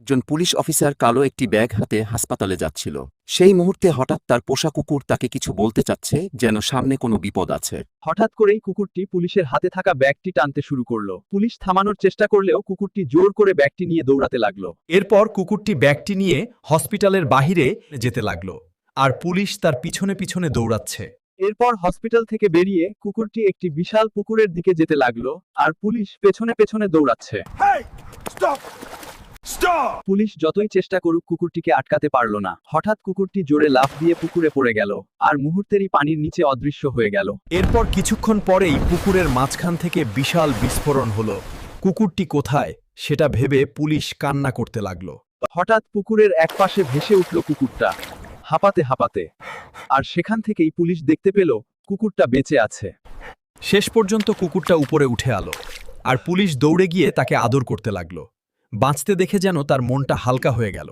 একজন police officer কালো একটি ব্যাগ হাতে হাসপাতালে যাচ্ছিল। সেই মুহূর্তে হঠাৎ তার পোষা কুকুর তাকে কিছু বলতে চাচ্ছে, যেন সামনে কোনো বিপদ আছে। হঠাৎ করেই কুকুরটি পুলিশের হাতে থাকা ব্যাগটি টানতে শুরু করলো। পুলিশ থামানোর চেষ্টা করলেও কুকুরটি জোর করে ব্যাগটি নিয়ে দৌড়াতে লাগলো। এরপর কুকুরটি ব্যাগটি নিয়ে হসপিটালের বাহিরে যেতে লাগলো, আর পুলিশ তার পিছনে পিছনে দৌড়াচ্ছে। এরপর হসপিটাল থেকে বেরিয়ে কুকুরটি একটি বিশাল পুকুরের দিকে যেতে লাগলো, আর পুলিশ পেছনে পেছনে দৌড়াচ্ছে। পুলিশ যতই চেষ্টা করুক কুকুরটিকে আটকাতে পারল না। হঠাৎ কুকুরটি জোরে লাফ দিয়ে পুকুরে পড়ে গেল, আর মুহূর্তেরই পানির নিচে অদৃশ্য হয়ে গেল। এরপর কিছুক্ষণ পরেই পুকুরের মাঝখান থেকে বিশাল বিস্ফোরণ হলো। কুকুরটি কোথায় সেটা ভেবে পুলিশ কান্না করতে লাগলো। হঠাৎ পুকুরের একপাশে ভেসে উঠল কুকুরটা, হাঁপাতে হাঁপাতে। আর সেখান থেকেই পুলিশ দেখতে পেল কুকুরটা বেঁচে আছে। শেষ পর্যন্ত কুকুরটা উপরে উঠে এলো, আর পুলিশ দৌড়ে গিয়ে তাকে আদর করতে লাগলো। বাঁচতে দেখে যেন তার মনটা হালকা হয়ে গেল।